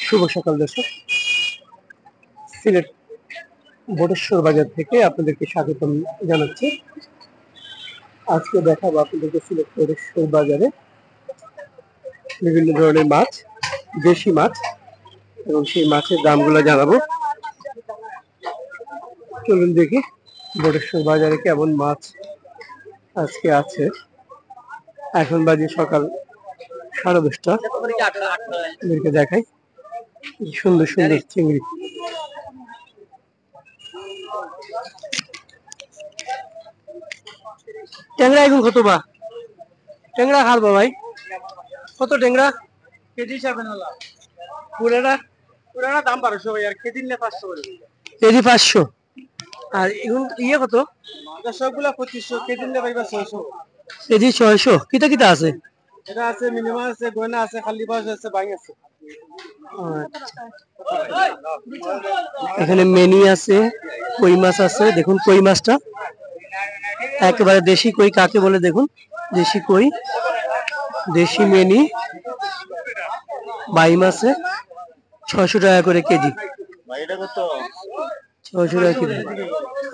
শুভ সকাল দর্শক, সিলেট বটেশ্বর বাজার থেকে আপনাদেরকে স্বাগতম জানাচ্ছি। আজকে দেখাবো আপনাদেরকে সিলেট বটেশ্বর বাজারে বিভিন্ন ধরনের মাছ, দেশি মাছ, এবং সেই মাছের দামগুলো জানাবো। চলুন দেখি বটেশ্বর বাজারে কেমন মাছ আজকে আছে। এখন বাজে সকাল 10:30। আপনাদেরকে দেখাই সুন্দর সুন্দর চিংড়ি। ট্যাংরা এখন কত বা? ট্যাংরা খালবা ভাই, কত ট্যাংরা কেজি হিসাবে না? পুরাটা পুরানা দাম 1200 ভাই, আর কেজি নিলে 500 করে। কেজি 500। আর এখন ইয়ে কত? সবগুলা 2500, কেজি নিলে ভাইবা 600। কেজি 600। কিতা কিতা আছে? এটা আছে মিনিমাম, আছে গয়না আছে, খালি বাস আছে, বাইং আছে। এখানে মেনি আছে, কই মাছ আছে। দেখুন কই মাছটা একেবারে দেশি কই কাকে বলে দেখুন, দেশি কই, দেশি মেনি। বাইম আছে 600 টাকা করে কেজি। 600 টাকা কেজি।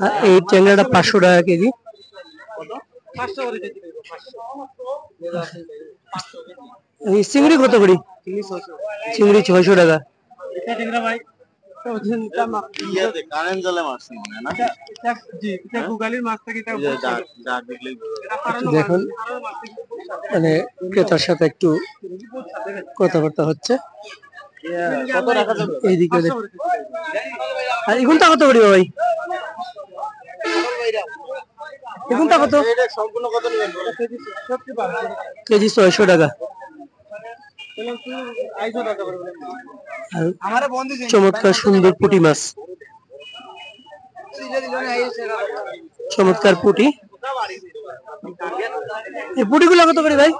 আর এই ট্যাংরাটা 500 টাকা কেজি। এই চিংড়ি কত করে? চিংড়ি 600 টাকা। দেখুন মানে ক্রেতার সাথে একটু কথাবার্তা হচ্ছে। এইদিকে আর এগুনটা কত করি ভাই? এগুনটা কত? কেজি 600 টাকা। চমৎকার সুন্দর পুঁটি মাছ, চমৎকার পুঁটি। এই পুঁটিগুলো কত করে ভাই?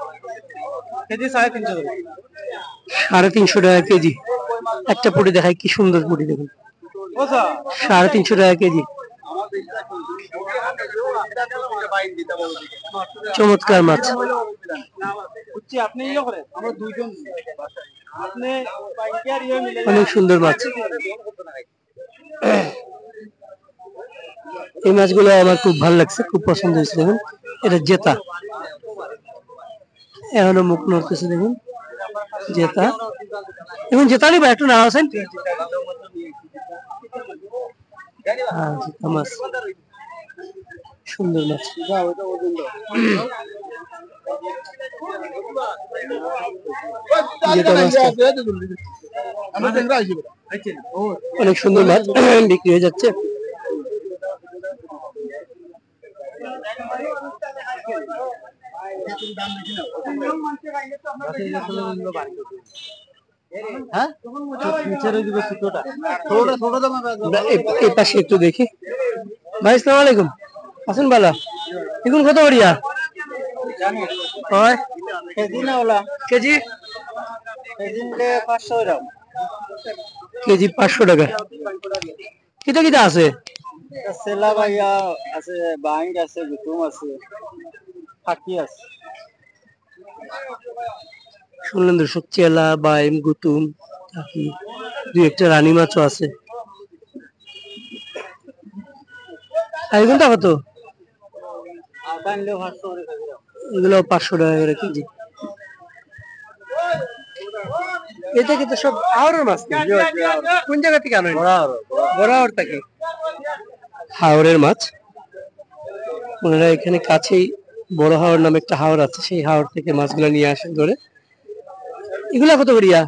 কেজি 350 করে। 350 টাকা কেজি। একটা পুঁটি দেখাই, কি সুন্দর পুঁটি দেখুন, 350 টাকা কেজি। চমৎকার মাছ। অনেক সুন্দর মাছ। এই মাছগুলো আমার খুব ভালো লাগছে, খুব পছন্দ হয়েছে। দেখুন এটা জেতা, এখনো মুখ নড়তেছে। দেখুন জেতা, এখন জেতা নিবা একটু না আছেন। মাছ সুন্দর মাছ। অনেক সুন্দর মাছ বিক্রি হয়ে যাচ্ছে। এই পাশে একটু দেখি ভাই। আসসালামু আলাইকুম, আসুন বালা। এখন কত বড়িয়া কেজি না ওলা? কেজি কেজি 500 টাকা। কিতা কিতা আছে? সেলা ভাইয়া আছে, বাইং আছে, গুতুম আছে, ফাঁকি আছে। শুনলেন দর্শক, চেলা, বাইম, গুতুম, ফাঁকি, দুই একটা রানী মাছও আছে। আর এগুনটা কত? এগুলো 500 টাকা করে কেজি। এটা কিন্তু সব হাওরের মাছ। কোন জায়গা থেকে আনেন? বড়াহাওর থেকে। হাওরের মাছ। ওনারা এখানে কাছেই বড় হাওর নামে একটা হাওর আছে, সেই হাওর থেকে মাছগুলো নিয়ে আসেন ধরে। এগুলা কত করিয়া?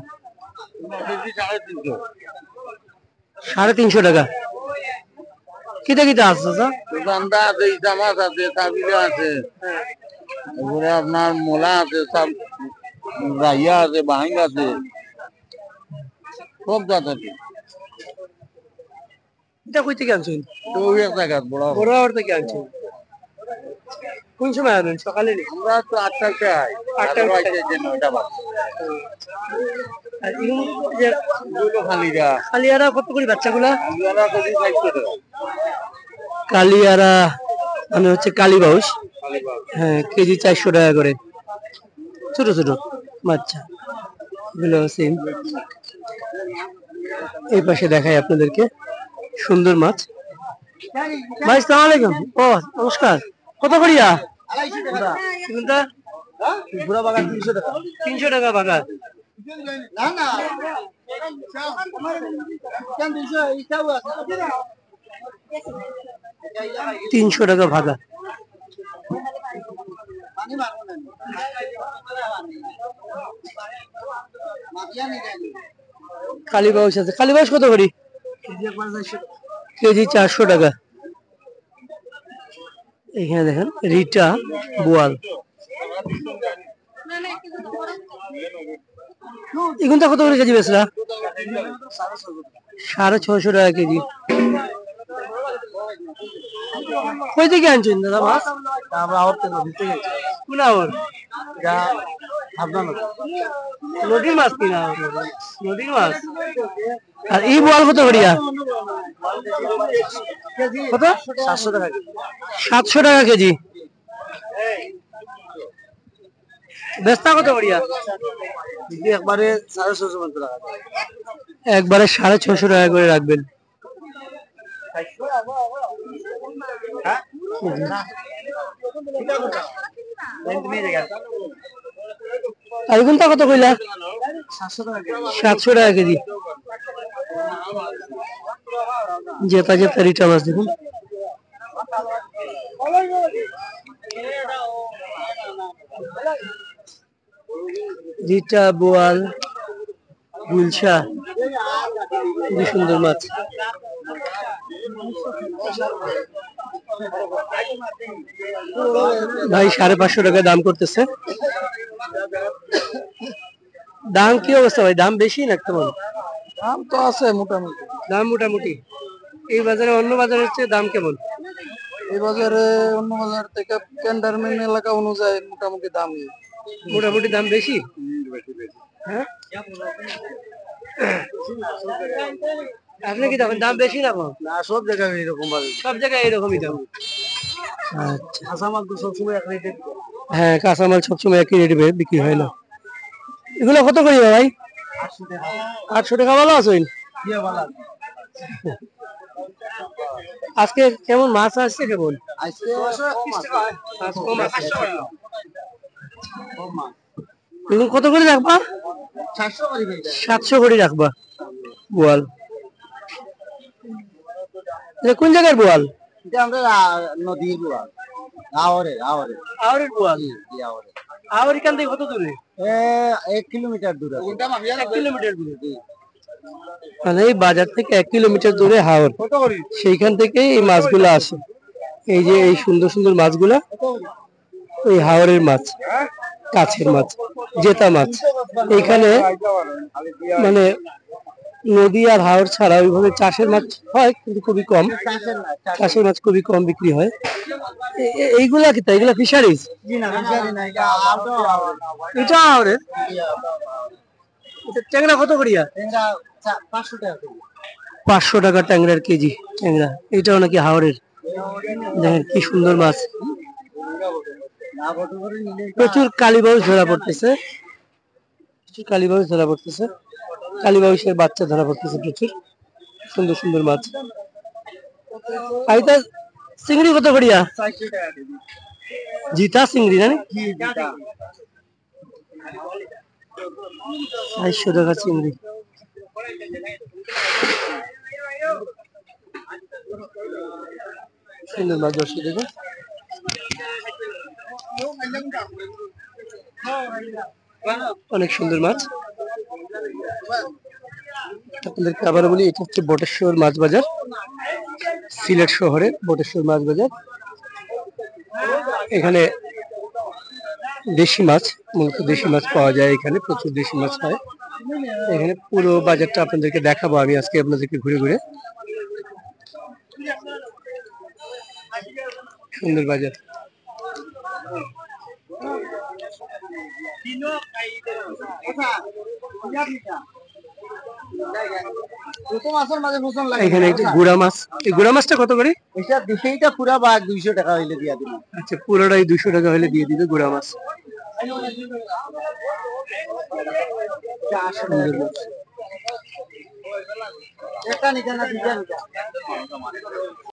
350 টাকা। কিটা কিটা আছে আপনার মোলা আছে, সব রাইয়া আছে, বাহিং আছে, সব জাত আছে। এটা কই থেকে আনছেন? বড় হাওর থেকে আনছেন। কোন সময় আনেন? সকালে? আমরা তো 8টায় কালিয়ারা কত করে বাচ্চাগুলা? কালিয়ারা মানে হচ্ছে কালীবাউস। হ্যাঁ, কেজি 400 টাকা করে। ছোট ছোট বাচ্চা গুলো সেম। এই পাশে দেখাই আপনাদেরকে সুন্দর মাছ। ভাই সালাম আলাইকুম। ও নমস্কার। কত করিয়া? কোনটা? পুরা বাগান 300 টাকা। 300 টাকা বাগা। না না কেন 300 এইটাও আছে 300 টাকা ভাগা। পানি মারবো না মাপিয়া নি কালীবাউস আছে। কালীবাউস কত করি? কেজি 400 টাকা। এখানে দেখেন রিটা বোয়াল। এগুনটা কত করে কেজি বেচরা? 650 টাকা কেজি। কই থেকে আনছেন দাদা মাছ? আমরা আওরতে নদী থেকে কোন আওর? যা আপনার নদীর মাছ কিনা? নদীর মাছ। আর এই বোয়াল কত করিয়া? কত? 700 টাকা কেজি। 700 টাকা কেজি। বেচতা কত করিয়া? যদি একবারে 650 টাকা। একবারে 650 টাকা করে রাখবেন। আর এগুনটা কত কইলা? 700 টাকা কেজি। জেতা জেতা রিটা মাছ দেখুন। রিটা বোয়াল গুলশা খুবই সুন্দর মাছ। ভাই 550 টাকা দাম করতেছে। দাম কি অবস্থা ভাই? দাম বেশি না কেমন? দাম তো আছে মোটামুটি। দাম মোটামুটি। এই বাজারে অন্য বাজারের চেয়ে দাম কেমন? এই বাজারে অন্য বাজার থেকে ক্যান্টনমেন্ট এলাকা অনুযায়ী মোটামুটি দাম মোটামুটি দাম বেশি। হ্যাঁ আপনি কি দেখেন দাম বেশি না কম? না সব জায়গায় এরকম ভাবে সব জায়গায় এরকমই দাম। আচ্ছা কাঁচামাল তো সবসময় এক রেটে হ্যাঁ কাঁচামাল সবসময় একই রেটে বিক্রি হয় না। এগুলো কত করি ভাই? 800 টাকা। ভালো আছেন? আজকে কেমন মাছ আসছে? কেমন এখন কত করে রাখবা? 700 করে রাখবা বোয়াল। কোন জায়গার বোয়াল? এটা আমরা নদীর বোয়াল। আওরে আওরে আওরের বোয়াল। আওরে আওর এখান থেকে কত দূরে? 1 কিলোমিটার দূরে। 1 কিলোমিটার দূরে। মানে এই বাজার থেকে 1 কিলোমিটার দূরে হাওর। সেইখান থেকে এই মাছগুলো আসে। এই যে এই সুন্দর সুন্দর মাছগুলা ওই হাওরের মাছ, কাছের মাছ, জেতা মাছ। এখানে মানে নদী আর হাওর ছাড়া ওইভাবে চাষের মাছ হয় কিন্তু খুবই কম। চাষের মাছ খুবই কম বিক্রি হয়। এইগুলা কি তাই? এগুলা ফিশারিজ? এটা হাওরের। ট্যাংরা কত করিয়া? 500 টাকা ট্যাংরার কেজি। ট্যাংরা এটাও নাকি হাওরের। দেখেন কি সুন্দর মাছ। প্রচুর কালীবাউস ধরা পড়তেছে। কালীবাউস ধরা পড়তেছে। কালীবাউসের বাচ্চা ধরা পড়তেছে প্রচুর। সুন্দর সুন্দর মাছ। আইতা চিংড়ি কত করিয়া? জিতা চিংড়ি না? 400 টাকা চিংড়ি। সুন্দর মাছ দর্শক দেখুন। অনেক সুন্দর মাছ। আপনাদেরকে আবার বলি এটা হচ্ছে বটেশ্বর মাছ বাজার, সিলেট শহরে বটেশ্বর মাছ বাজার। এখানে দেশি মাছ, মূলত দেশি মাছ পাওয়া যায়। এখানে প্রচুর দেশি মাছ হয়। এখানে পুরো বাজারটা আপনাদেরকে দেখাবো আমি আজকে আপনাদেরকে ঘুরে ঘুরে। সুন্দর বাজার। এখানে গুড়া মাছ। এই গুড়া মাছটা কত করে? এটা দেশিটা পুরা বা 200 টাকা হইলে দিয়া দিবেন। আচ্ছা পুরোটাই 200 টাকা হলে দিয়ে দিবে গুড়া মাছ। একটা নিতে না দুইটা নিতে